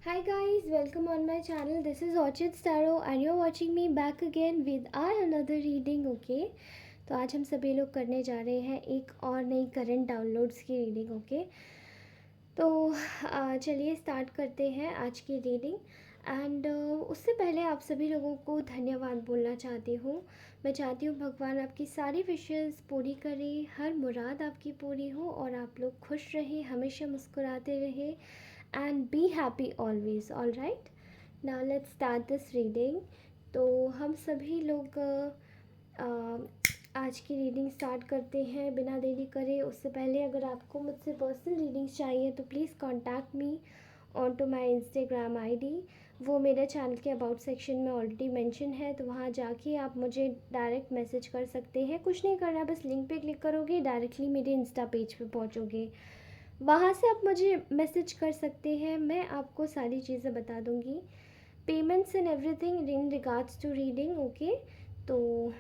Hi guys, welcome on my channel. This is Orchid Starrow and you're watching me back again with our another reading. Okay, तो आज हम सभी लोग करने जा रहे हैं एक और नई करंट डाउनलोड्स की रीडिंग. ओके, तो चलिए स्टार्ट करते हैं आज की रीडिंग. एंड उससे पहले आप सभी लोगों को धन्यवाद बोलना चाहती हूँ. मैं चाहती हूँ भगवान आपकी सारी विशेज़ पूरी करे, हर मुराद आपकी पूरी हो और आप लोग खुश रहें, हमेशा मुस्कुराते रहें. And be happy always. All right, now let's start this reading. तो हम सभी लोग आज की रीडिंग स्टार्ट करते हैं बिना देरी करे. उससे पहले अगर आपको मुझसे पर्सनल रीडिंग्स चाहिए तो please contact me on to my Instagram ID. वो मेरे चैनल के अबाउट सेक्शन में ऑलरेडी मेंशन है, तो वहाँ जाके आप मुझे डायरेक्ट मैसेज कर सकते हैं. कुछ नहीं करना, बस लिंक पे क्लिक करोगे, डायरेक्टली मेरे इंस्टा पेज पे पहुँचोगे. वहाँ से आप मुझे मैसेज कर सकते हैं, मैं आपको सारी चीज़ें बता दूँगी. Payments and everything in regards to reading. Okay, तो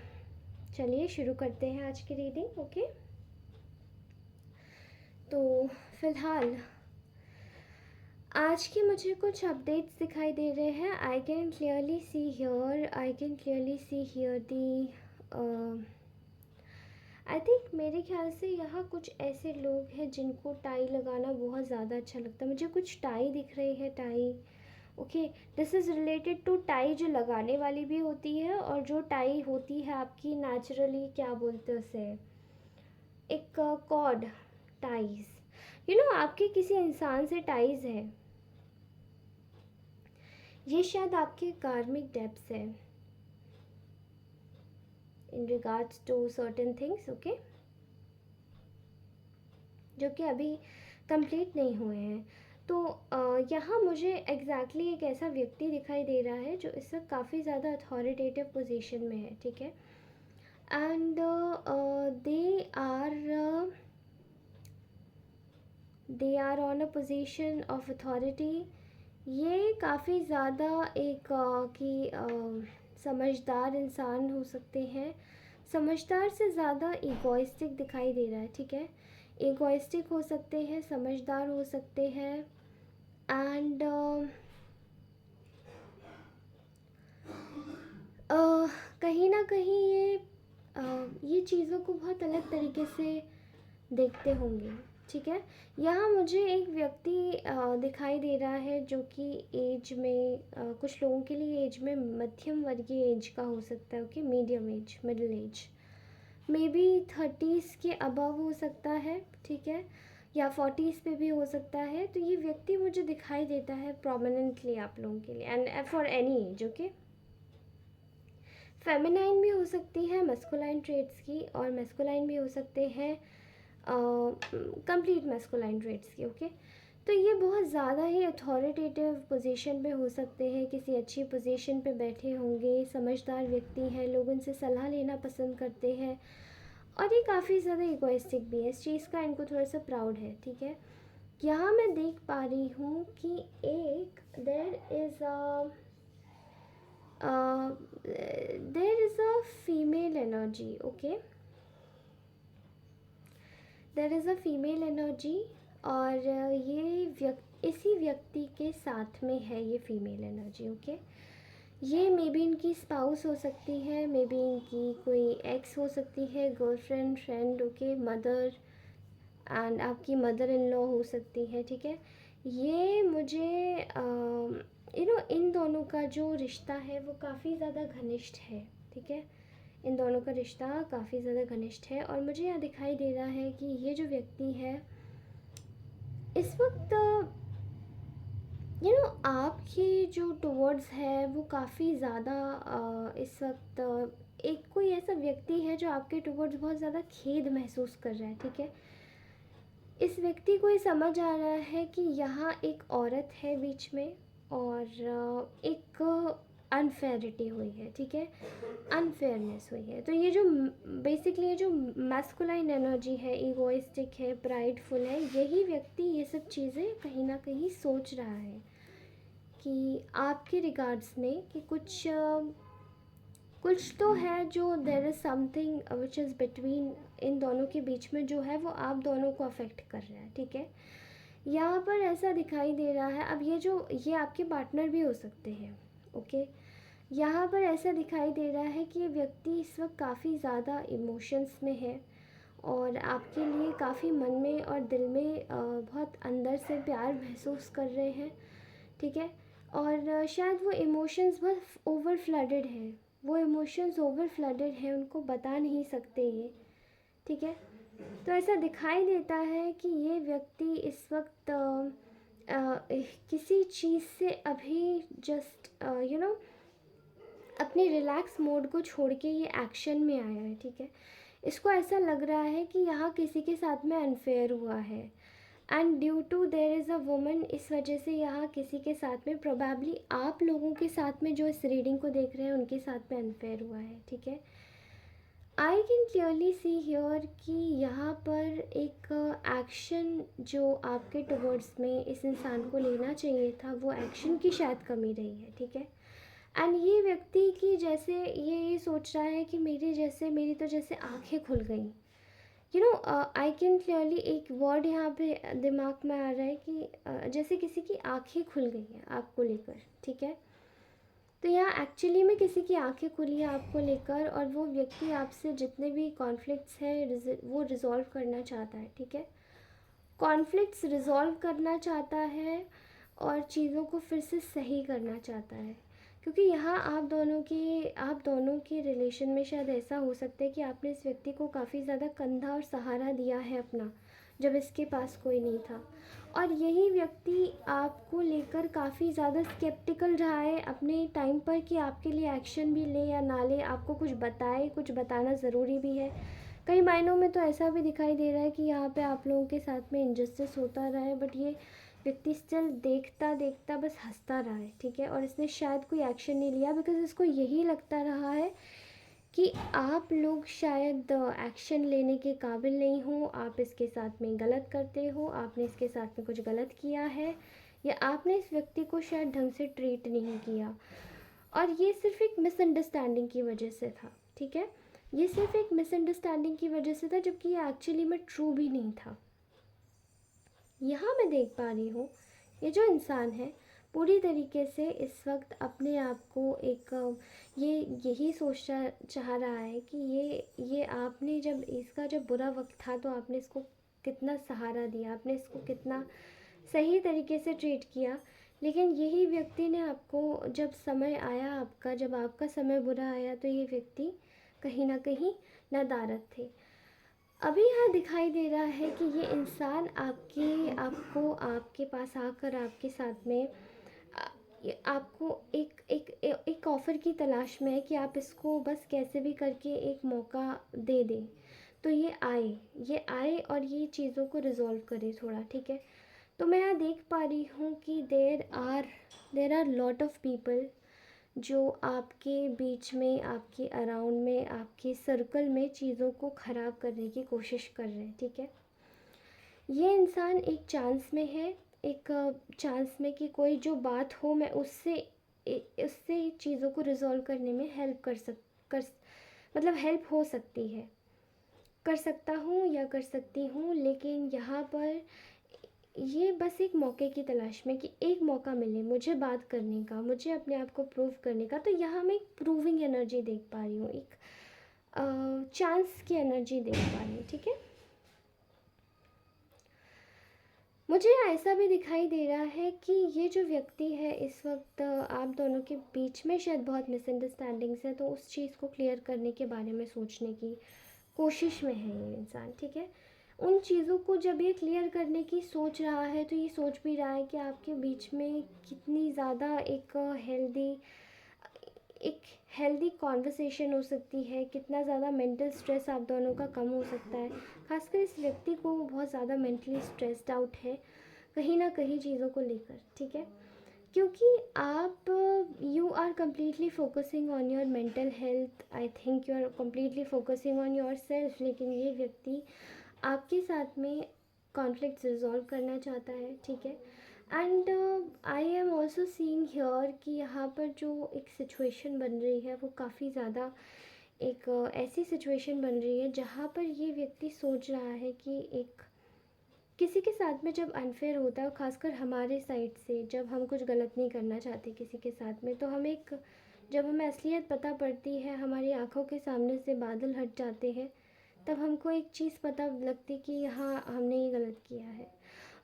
चलिए शुरू करते हैं आज की रीडिंग. ओके, तो फ़िलहाल आज के मुझे कुछ अपडेट्स दिखाई दे रहे हैं. I can clearly see here the I think, मेरे ख्याल से यहाँ कुछ ऐसे लोग हैं जिनको टाई लगाना बहुत ज़्यादा अच्छा लगता है. मुझे कुछ टाई दिख रही है, tie. Okay, this is related to tie जो लगाने वाली भी होती है और जो टाई होती है आपकी नेचुरली, क्या बोलते हैं उसे, एक कॉर्ड टाइज. आपके किसी इंसान से टाइज है, ये शायद आपके कार्मिक डेप्स है in regards to certain things. Okay, जो कि अभी कंप्लीट नहीं हुए हैं. तो यहाँ मुझे एग्जैक्टली एक ऐसा व्यक्ति दिखाई दे रहा है जो इस वक्त काफ़ी ज़्यादा अथॉरिटेटिव पोजीशन में है. ठीक है, and they are on a position of authority. ये काफ़ी ज़्यादा एक समझदार इंसान हो सकते हैं. समझदार से ज़्यादा ईगोइस्टिक दिखाई दे रहा है. ठीक है, ईगोइस्टिक हो सकते हैं, समझदार हो सकते हैं. एंड कहीं ना कहीं ये चीज़ों को बहुत अलग तरीके से देखते होंगे. ठीक है, यहाँ मुझे एक व्यक्ति दिखाई दे रहा है जो कि एज में कुछ लोगों के लिए एज में मध्यम वर्गीय एज का हो सकता है. Okay, medium age, middle age, may be 30s के अबव हो सकता है. ठीक है, या 40s पे भी हो सकता है. तो ये व्यक्ति मुझे दिखाई देता है प्रोमिनेंटली आप लोगों के लिए and for any as. Okay, feminine भी हो सकती है मस्कुलाइन ट्रेड्स की, और मस्कुलाइन भी हो सकते हैं कंप्लीट मस्कुलाइन ट्रेड्स की. ओके, तो ये बहुत ज़्यादा ही अथॉरिटेटिव पोजीशन पे हो सकते हैं, किसी अच्छी पोजीशन पे बैठे होंगे, समझदार व्यक्ति हैं, लोग उनसे सलाह लेना पसंद करते हैं, और ये काफ़ी ज़्यादा इगोइस्टिक भी है. इस चीज़ का इनको थोड़ा सा प्राउड है. ठीक है, यहाँ मैं देख पा रही हूँ कि एक there is a female energy. Okay, there is a female energy, और ये इसी व्यक्ति के साथ में है ये फीमेल एनर्जी. ओके, ये मे बी इनकी स्पाउस हो सकती है, मे बी इनकी कोई एक्स हो सकती है, girlfriend, friend. Okay, mother, and आपकी मदर इन लॉ हो सकती है. ठीक है, ये मुझे इन दोनों का जो रिश्ता है वो काफ़ी ज़्यादा घनिष्ठ है. ठीक है, इन दोनों का रिश्ता काफ़ी ज़्यादा घनिष्ठ है, और मुझे यहाँ दिखाई दे रहा है कि ये जो व्यक्ति है इस वक्त आपकी जो टुवर्ड्स है वो काफ़ी ज़्यादा इस वक्त एक कोई ऐसा व्यक्ति है जो आपके टुवर्ड्स बहुत ज़्यादा खेद महसूस कर रहा है. ठीक है, इस व्यक्ति को ये समझ आ रहा है कि यहाँ एक औरत है बीच में, और एक अनफेयरिटी हुई है. ठीक है, अनफेयरनेस हुई है. तो ये जो बेसिकली ये जो मैस्कुलाइन एनर्जी है, ईगोइस्टिक है, प्राइडफुल है, यही व्यक्ति ये सब चीज़ें कहीं ना कहीं सोच रहा है कि आपके रिगार्ड्स में कि कुछ तो है, जो there is something which is between in दोनों के बीच में, जो है वो आप दोनों को अफेक्ट कर रहा है. ठीक है, यहाँ पर ऐसा दिखाई दे रहा है, अब ये आपके पार्टनर भी हो सकते हैं, ओके। यहाँ पर ऐसा दिखाई दे रहा है कि ये व्यक्ति इस वक्त काफ़ी ज़्यादा इमोशंस में है और आपके लिए काफ़ी मन में और दिल में बहुत अंदर से प्यार महसूस कर रहे हैं, ठीक है। और शायद वो इमोशंस बहुत ओवर फ्लडेड हैं, वो इमोशंस ओवर फ्लडेड हैं, उनको बता नहीं सकते ये, ठीक है। तो ऐसा दिखाई देता है कि ये व्यक्ति इस वक्त किसी चीज़ से अभी जस्ट अपने रिलैक्स मोड को छोड़ के ये एक्शन में आया है, ठीक है। इसको ऐसा लग रहा है कि यहाँ किसी के साथ में अनफेयर हुआ है and due to there is a woman, इस वजह से यहाँ किसी के साथ में प्रोबेबली आप लोगों के साथ में जो इस रीडिंग को देख रहे हैं उनके साथ में अनफेयर हुआ है, ठीक है। I can clearly see here कि यहाँ पर एक एक्शन जो आपके टुवर्ड्स में इस इंसान को लेना चाहिए था, वो एक्शन की शायद कमी रही है, ठीक है। एंड ये व्यक्ति की जैसे ये सोच रहा है कि मेरी तो जैसे आंखें खुल गई, आई कैन क्लियरली एक वर्ड यहाँ पे दिमाग में आ रहा है कि जैसे किसी की आंखें खुल गई हैं आपको लेकर, ठीक है। तो यहाँ एक्चुअली में किसी की आंखें खुली है आपको लेकर और वो व्यक्ति आपसे जितने भी कॉन्फ्लिक्ट्स हैं वो रिज़ॉल्व करना चाहता है, ठीक है। कॉन्फ्लिक्ट्स रिज़ॉल्व करना चाहता है और चीज़ों को फिर से सही करना चाहता है, क्योंकि यहाँ आप दोनों के रिलेशन में शायद ऐसा हो सकता है कि आपने इस व्यक्ति को काफ़ी ज़्यादा कंधा और सहारा दिया है अपना, जब इसके पास कोई नहीं था। और यही व्यक्ति आपको लेकर काफ़ी ज़्यादा स्केप्टिकल रहा है अपने टाइम पर कि आपके लिए एक्शन भी ले या ना ले, आपको कुछ बताए, कुछ बताना ज़रूरी भी है। कई मायनों में तो ऐसा भी दिखाई दे रहा है कि यहाँ पे आप लोगों के साथ में इनजस्टिस होता रहा है, बट ये व्यक्ति स्टिल देखता देखता बस हंसता रहा है, ठीक है। और इसने शायद कोई एक्शन नहीं लिया बिकॉज इसको यही लगता रहा है कि आप लोग शायद एक्शन लेने के काबिल नहीं हो, आप इसके साथ में गलत करते हो, आपने इसके साथ में कुछ गलत किया है या आपने इस व्यक्ति को शायद ढंग से ट्रीट नहीं किया। और ये सिर्फ एक मिसअंडरस्टैंडिंग की वजह से था, ठीक है। ये सिर्फ एक मिसअंडरस्टैंडिंग की वजह से था, जबकि ये एक्चुअली में ट्रू भी नहीं था। यहाँ मैं देख पा रही हूँ ये जो इंसान है पूरी तरीके से इस वक्त अपने आप को एक ये यही सोचना चाह रहा है कि ये आपने जब बुरा वक्त था तो आपने इसको कितना सहारा दिया, आपने इसको कितना सही तरीके से ट्रीट किया। लेकिन यही व्यक्ति ने आपको जब समय आया आपका, जब आपका समय बुरा आया, तो ये व्यक्ति कहीं ना कहीं नदारद थे। अभी यहाँ दिखाई दे रहा है कि ये इंसान आपके पास आकर आपके साथ में आपको एक ऑफ़र की तलाश में है कि आप इसको बस कैसे भी करके एक मौका दे दें। तो ये आए और ये चीज़ों को रिज़ॉल्व करे थोड़ा, ठीक है। तो मैं यहाँ देख पा रही हूँ कि there are lot of people जो आपके बीच में, आपके अराउंड में, आपके सर्कल में चीज़ों को ख़राब करने की कोशिश कर रहे हैं, ठीक है। ये इंसान एक चांस में है, एक चांस में कि कोई जो बात हो मैं उससे चीज़ों को रिज़ॉल्व करने में हेल्प कर मतलब हेल्प हो सकती है, कर सकता हूँ या कर सकती हूँ। लेकिन यहाँ पर ये बस एक मौके की तलाश में कि एक मौका मिले मुझे बात करने का, मुझे अपने आप को प्रूव करने का। तो यहाँ मैं एक प्रूविंग एनर्जी देख पा रही हूँ, एक चांस की एनर्जी देख पा रही हूँ, ठीक है। मुझे ऐसा भी दिखाई दे रहा है कि ये जो व्यक्ति है इस वक्त आप दोनों के बीच में शायद बहुत मिसअंडरस्टैंडिंग्स है, तो उस चीज़ को क्लियर करने के बारे में सोचने की कोशिश में है ये इंसान, ठीक है। उन चीज़ों को जब ये क्लियर करने की सोच रहा है तो ये सोच भी रहा है कि आपके बीच में कितनी ज़्यादा एक हेल्दी कॉन्वर्सेशन हो सकती है, कितना ज़्यादा मेंटल स्ट्रेस आप दोनों का कम हो सकता है। खासकर इस व्यक्ति को बहुत ज़्यादा मेंटली स्ट्रेस्ड आउट है कहीं ना कहीं चीज़ों को लेकर, ठीक है। क्योंकि आप you are completely focusing on your mental health, I think you are completely focusing on yourself. लेकिन ये व्यक्ति आपके साथ में कॉन्फ्लिक्ट रिजॉल्व करना चाहता है, ठीक है। And I am also seeing here कि यहाँ पर जो एक सिचुएशन बन रही है वो काफ़ी ज़्यादा एक ऐसी सिचुएशन बन रही है जहाँ पर ये व्यक्ति सोच रहा है कि एक किसी के साथ में जब अनफेयर होता है, ख़ासकर हमारे साइड से, जब हम कुछ गलत नहीं करना चाहते किसी के साथ में, तो हम एक जब हमें असलियत पता पड़ती है, हमारी आंखों के सामने से बादल हट जाते हैं, तब हमको एक चीज़ पता लगती कि हाँ, हमने ये गलत किया है।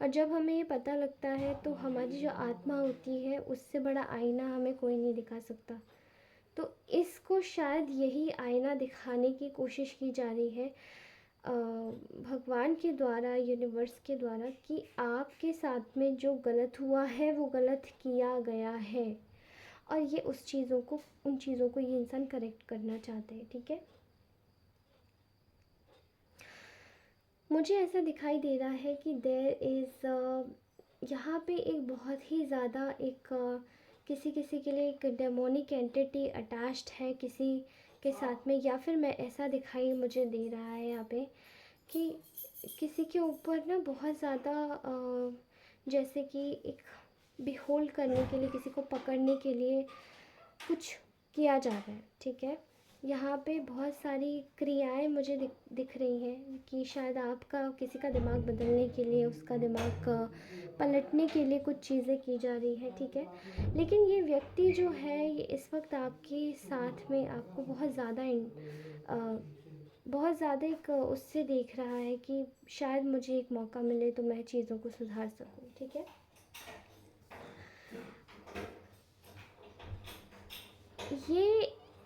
और जब हमें ये पता लगता है तो हमारी जो आत्मा होती है, उससे बड़ा आईना हमें कोई नहीं दिखा सकता। तो इसको शायद यही आईना दिखाने की कोशिश की जा रही है भगवान के द्वारा, यूनिवर्स के द्वारा, कि आपके साथ में जो गलत हुआ है वो गलत किया गया है, और ये उन चीज़ों को ये इंसान करेक्ट करना चाहते हैं। ठीक है, मुझे ऐसा दिखाई दे रहा है कि देयर इज़ यहाँ पे एक बहुत ही ज़्यादा एक किसी किसी के लिए एक डेमोनिक एंटिटी अटैच्ड है किसी के साथ में, या फिर मैं ऐसा दिखाई मुझे दे रहा है यहाँ पे कि किसी के ऊपर ना बहुत ज़्यादा जैसे कि एक बिहोल्ड करने के लिए, किसी को पकड़ने के लिए कुछ किया जा रहा है। ठीक है, यहाँ पे बहुत सारी क्रियाएं मुझे दिख रही हैं कि शायद आपका किसी का दिमाग बदलने के लिए, उसका दिमाग पलटने के लिए कुछ चीज़ें की जा रही है। ठीक है, लेकिन ये व्यक्ति जो है ये इस वक्त आपके साथ में आपको बहुत ज़्यादा एक उससे देख रहा है कि शायद मुझे एक मौका मिले तो मैं चीज़ों को सुधार सकूं। ठीक है,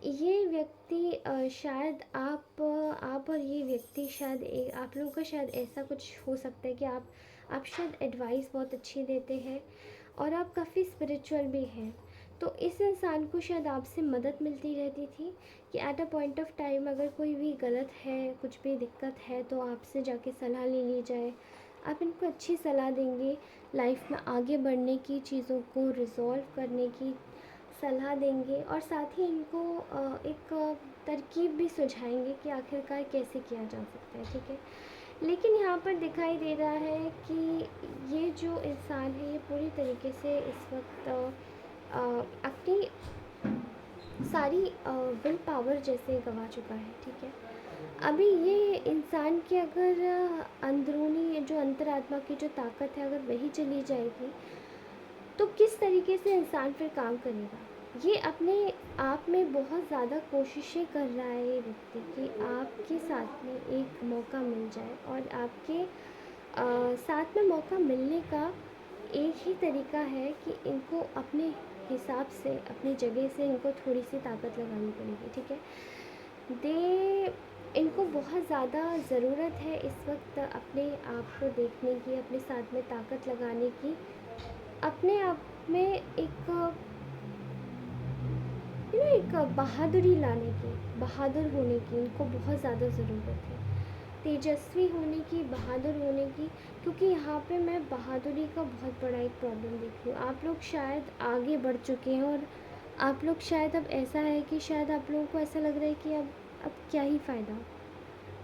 ये व्यक्ति शायद आप और ये व्यक्ति शायद आप लोगों का शायद ऐसा कुछ हो सकता है कि आप शायद एडवाइस बहुत अच्छी देते हैं और आप काफ़ी स्पिरिचुअल भी हैं। तो इस इंसान को शायद आपसे मदद मिलती रहती थी कि at a point of time अगर कोई भी गलत है, कुछ भी दिक्कत है, तो आपसे जाके सलाह ले ली जाए। आप इनको अच्छी सलाह देंगे लाइफ में आगे बढ़ने की, चीज़ों को रिजॉल्व करने की सलाह देंगे, और साथ ही इनको एक तरकीब भी सुझाएंगे कि आखिरकार कैसे किया जा सकता है। ठीक है, लेकिन यहाँ पर दिखाई दे रहा है कि ये जो इंसान है ये पूरी तरीके से इस वक्त अपनी सारी विल पावर जैसे गंवा चुका है। ठीक है, अभी ये इंसान की अगर अंदरूनी जो अंतरात्मा की जो ताकत है, अगर वही चली जाएगी तो किस तरीके से इंसान फिर काम करेगा। ये अपने आप में बहुत ज़्यादा कोशिशें कर रहा है ये व्यक्ति कि आपके साथ में एक मौका मिल जाए, और आपके साथ में मौका मिलने का एक ही तरीका है कि इनको अपने हिसाब से, अपनी जगह से इनको थोड़ी सी ताकत लगानी पड़ेगी। ठीक है, इनको बहुत ज़्यादा ज़रूरत है इस वक्त अपने आप को देखने की, अपने साथ में ताकत लगाने की, अपने आप में एक बहादुरी लाने की, बहादुर होने की इनको बहुत ज़्यादा ज़रूरत है, तेजस्वी होने की, बहादुर होने की। क्योंकि यहाँ पे मैं बहादुरी का बहुत बड़ा एक प्रॉब्लम देख रही हूँ। आप लोग शायद आगे बढ़ चुके हैं, और आप लोग शायद अब ऐसा है कि शायद आप लोगों को ऐसा लग रहा है कि अब क्या ही फ़ायदा।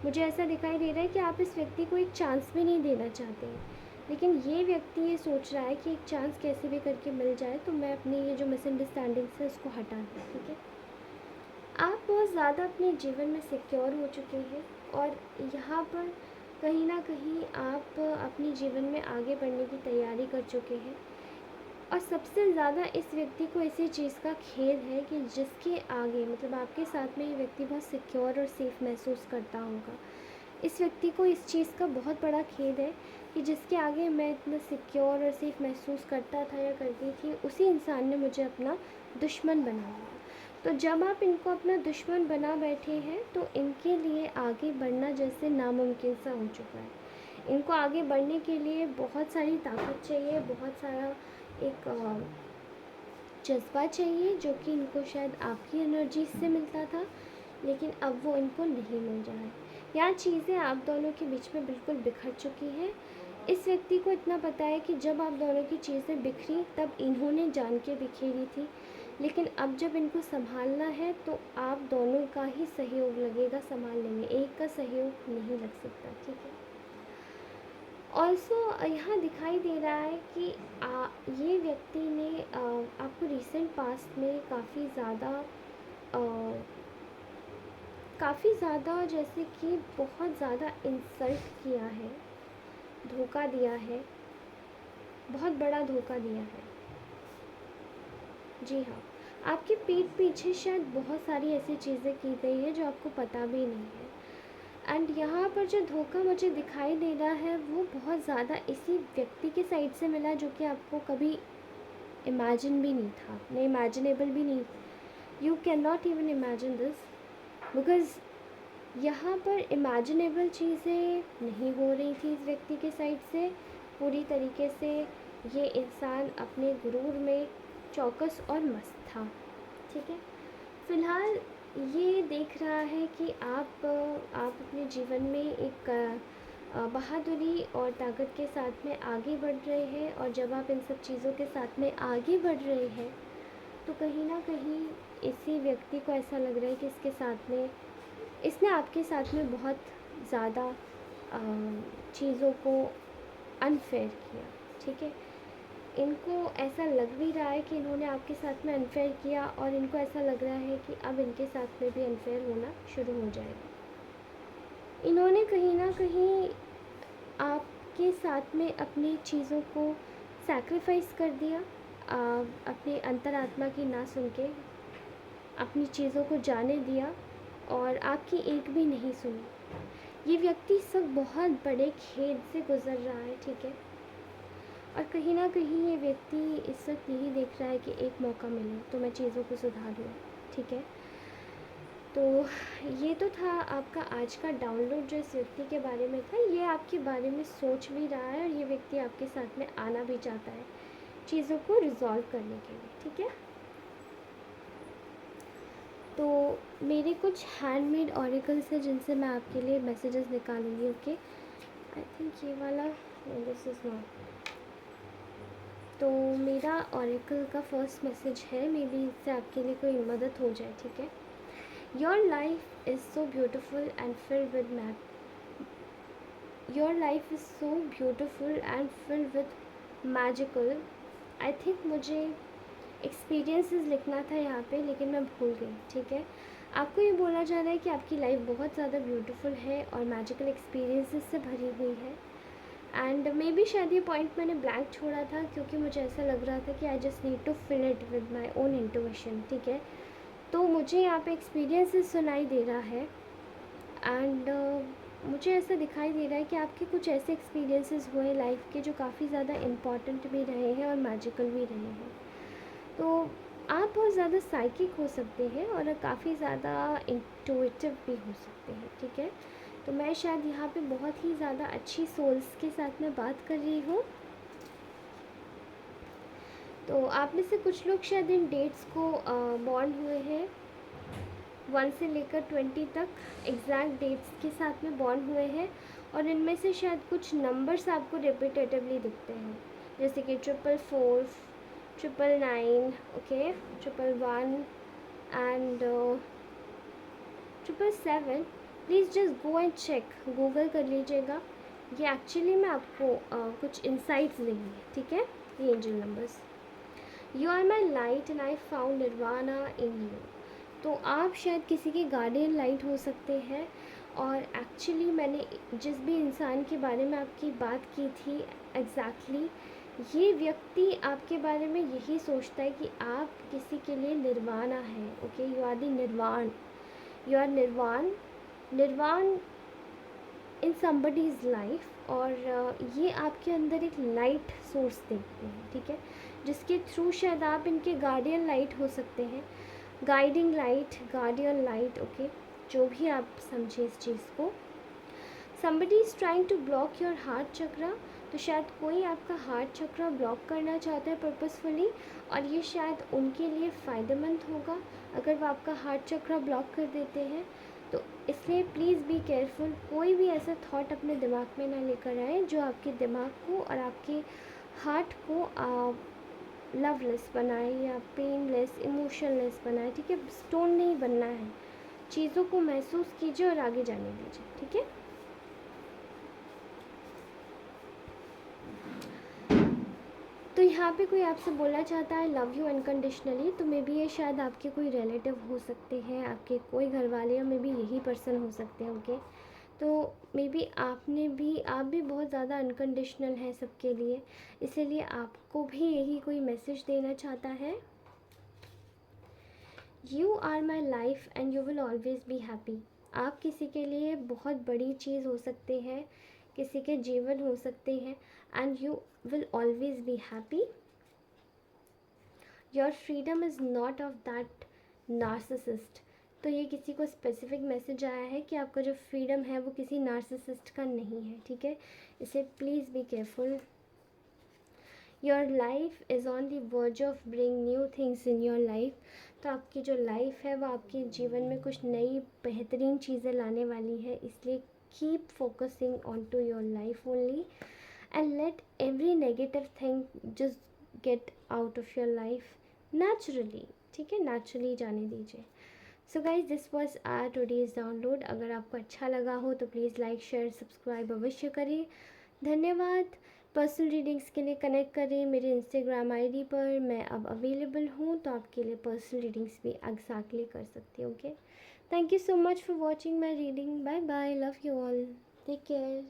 मुझे ऐसा दिखाई दे रहा है कि आप इस व्यक्ति को एक चांस भी नहीं देना चाहते हैं, लेकिन ये व्यक्ति ये सोच रहा है कि एक चांस कैसे भी करके मिल जाए तो मैं अपनी ये जो मिसअंडरस्टैंडिंग्स है उसको हटा दूँ। ठीक है, आप बहुत ज़्यादा अपने जीवन में सिक्योर हो चुके हैं, और यहाँ पर कहीं ना कहीं आप अपने जीवन में आगे बढ़ने की तैयारी कर चुके हैं। और सबसे ज़्यादा इस व्यक्ति को इसी चीज़ का खेद है कि जिसके आगे, मतलब आपके साथ में ये व्यक्ति बहुत सिक्योर और सेफ़ महसूस करता होगा। इस व्यक्ति को इस चीज़ का बहुत बड़ा खेद है कि जिसके आगे मैं इतना सिक्योर और सेफ़ महसूस करता था या करती थी, उसी इंसान ने मुझे अपना दुश्मन बना लिया। तो जब आप इनको अपना दुश्मन बना बैठे हैं तो इनके लिए आगे बढ़ना जैसे नामुमकिन सा हो चुका है। इनको आगे बढ़ने के लिए बहुत सारी ताकत चाहिए, बहुत सारा एक जज्बा चाहिए, जो कि इनको शायद आपकी एनर्जी से मिलता था, लेकिन अब वो इनको नहीं मिल रहा है। यहाँ चीज़ें आप दोनों के बीच में बिल्कुल बिखर चुकी हैं। इस व्यक्ति को इतना पता है कि जब आप दोनों की चीज़ें बिखरी तब इन्होंने जान के बिखेरी थी, लेकिन अब जब इनको संभालना है तो आप दोनों का ही सहयोग लगेगा संभालने में, एक का सहयोग नहीं लग सकता। ठीक है, ऑल्सो यहाँ दिखाई दे रहा है कि ये व्यक्ति ने आपको रिसेंट पास्ट में काफ़ी ज़्यादा जैसे कि बहुत ज़्यादा इंसल्ट किया है, धोखा दिया है, बहुत बड़ा धोखा दिया है। जी हाँ, आपकी पीठ पीछे शायद बहुत सारी ऐसी चीज़ें की गई है जो आपको पता भी नहीं है। एंड यहाँ पर जो धोखा मुझे दिखाई दे रहा है वो बहुत ज़्यादा इसी व्यक्ति के साइड से मिला जो कि आपको कभी इमेजिन भी नहीं था, नहीं इमेजिनेबल भी नहीं। You can not even imagine this, because यहाँ पर इमेजिनेबल चीज़ें नहीं हो रही थी इस व्यक्ति के साइड से। पूरी तरीके से ये इंसान अपने गुरूर में चौकस और मस्त था। ठीक है, फ़िलहाल ये देख रहा है कि आप अपने जीवन में एक बहादुरी और ताकत के साथ में आगे बढ़ रहे हैं। और जब आप इन सब चीज़ों के साथ में आगे बढ़ रहे हैं तो कहीं ना कहीं इसी व्यक्ति को ऐसा लग रहा है कि इसने आपके साथ में बहुत ज़्यादा चीज़ों को अनफेयर किया। ठीक है, इनको ऐसा लग भी रहा है कि इन्होंने आपके साथ में अनफेयर किया और इनको ऐसा लग रहा है कि अब इनके साथ में भी अनफेयर होना शुरू हो जाएगा। इन्होंने कहीं ना कहीं आपके साथ में अपनी चीज़ों को सैक्रिफाइस कर दिया, अपने अंतरात्मा की ना सुन के अपनी चीज़ों को जाने दिया और आपकी एक भी नहीं सुनी। ये व्यक्ति सब बहुत बड़े खेद से गुज़र रहा है। ठीक है, और कहीं ना कहीं ये व्यक्ति इस वक्त यही देख रहा है कि एक मौका मिले तो मैं चीज़ों को सुधार लूँ। ठीक है, तो ये तो था आपका आज का डाउनलोड जो इस व्यक्ति के बारे में था। ये आपके बारे में सोच भी रहा है और ये व्यक्ति आपके साथ में आना भी चाहता है चीज़ों को रिजॉल्व करने के लिए। ठीक है, तो मेरे कुछ हैंडमेड ऑरिकल्स हैं जिनसे मैं आपके लिए मैसेजेस निकालूंगी। ओके, आई थिंक ये वाला, दिस इज़ नॉट। तो मेरा ऑरिकल का फर्स्ट मैसेज है, मे बी इससे आपके लिए कोई मदद हो जाए। ठीक है, your life is so beautiful and filled with your life is so beautiful and filled with magical. I think मुझे एक्सपीरियंसेस लिखना था यहाँ पे लेकिन मैं भूल गई। ठीक है, आपको ये बोला जा रहा है कि आपकी लाइफ बहुत ज़्यादा ब्यूटीफुल है और मैजिकल एक्सपीरियंसेस से भरी हुई है। एंड मे बी शायद ये पॉइंट मैंने ब्लैंक छोड़ा था क्योंकि मुझे ऐसा लग रहा था कि I just need to fill it with my own intuition. ठीक है, तो मुझे यहाँ पे एक्सपीरियंसेस सुनाई दे रहा है एंड मुझे ऐसा दिखाई दे रहा है कि आपके कुछ ऐसे एक्सपीरियंसेस हुए लाइफ के जो काफ़ी ज़्यादा इम्पॉर्टेंट भी रहे हैं और मैजिकल भी रहे हैं। तो आप बहुत ज़्यादा साइकिक हो सकते हैं और काफ़ी ज़्यादा इंट्यूटिव भी हो सकते हैं। ठीक है, तो मैं शायद यहाँ पे बहुत ही ज़्यादा अच्छी सोल्स के साथ में बात कर रही हूँ। तो आप में से कुछ लोग शायद इन डेट्स को बॉर्न हुए हैं 1 से लेकर 20 तक एग्जैक्ट डेट्स के साथ में बॉर्न हुए हैं और इनमें से शायद कुछ नंबर्स आपको रिपीटेटिवली दिखते हैं जैसे कि 444, 999, okay, 111 and 777। Please just go and check, Google कर लीजिएगा। ये एक्चुअली में आपको कुछ इंसाइट्स देंगे। ठीक है, ये angel numbers. You are my light and I found nirvana in you. तो आप शायद किसी के गार्डियन लाइट हो सकते हैं और एक्चुअली मैंने जिस भी इंसान के बारे में आपकी बात की थी एग्जैक्टली ये व्यक्ति आपके बारे में यही सोचता है कि आप किसी के लिए निर्वाणा है। ओके, यू आर द निर्वाण, यू आर निर्वाण इन समबडीज़ लाइफ। और ये आपके अंदर एक लाइट सोर्स देखते हैं। ठीक है, जिसके थ्रू शायद आप इनके गार्डियन लाइट हो सकते हैं, guiding light, guardian light. Okay, जो भी आप समझे इस चीज़ को। somebody is trying to block your heart chakra, तो शायद कोई आपका हार्ट चक्रा ब्लॉक करना चाहता है पर्पसफुली और ये शायद उनके लिए फ़ायदेमंद होगा अगर वो आपका हार्ट चक्रा ब्लॉक कर देते हैं। तो इसलिए प्लीज़ बी केयरफुल, कोई भी ऐसा थॉट अपने दिमाग में ना लेकर आए जो आपके दिमाग को और आपके हार्ट को लवलेस बनाए या पेनलेस, इमोशनलेस बनाए। ठीक है, स्टोन नहीं बनना है, चीज़ों को महसूस कीजिए और आगे जाने दीजिए। ठीक है, तो यहाँ पे कोई आपसे बोलना चाहता है लव यू अनकंडीशनली, तो मे बी ये शायद आपके कोई रिलेटिव हो सकते हैं, आपके कोई घर वाले, या मे बी यही पर्सन हो सकते हैं। ओके, तो मे बी आप भी बहुत ज़्यादा अनकंडीशनल हैं सबके लिए, इसीलिए आपको भी यही कोई मैसेज देना चाहता है। You are my life and you will always be happy. आप किसी के लिए बहुत बड़ी चीज़ हो सकते हैं, किसी के जीवन हो सकते हैं, and you will always be happy. Your freedom is not of that narcissist. तो ये किसी को स्पेसिफिक मैसेज आया है कि आपका जो फ्रीडम है वो किसी नार्सिसिस्ट का नहीं है, ठीक है। इसे please be careful. Your life is on the verge of bring new things in your life. तो आपकी जो लाइफ है वो आपके जीवन में कुछ नई बेहतरीन चीज़ें लाने वाली है, इसलिए keep focusing on to your life only and let every negative thing just get out of your life naturally, ठीक है, नेचुरली जाने दीजिए। So guys this was our today's download. अगर आपको अच्छा लगा हो तो प्लीज़ लाइक शेयर सब्सक्राइब अवश्य करें। धन्यवाद। पर्सनल रीडिंग्स के लिए कनेक्ट करें मेरे इंस्टाग्राम आईडी पर, मैं अब अवेलेबल हूँ, तो आपके लिए पर्सनल रीडिंग्स भी एग्जैक्टली कर सकती हूँ। Okay, thank you so much for watching my reading. Bye bye, love you all, take care.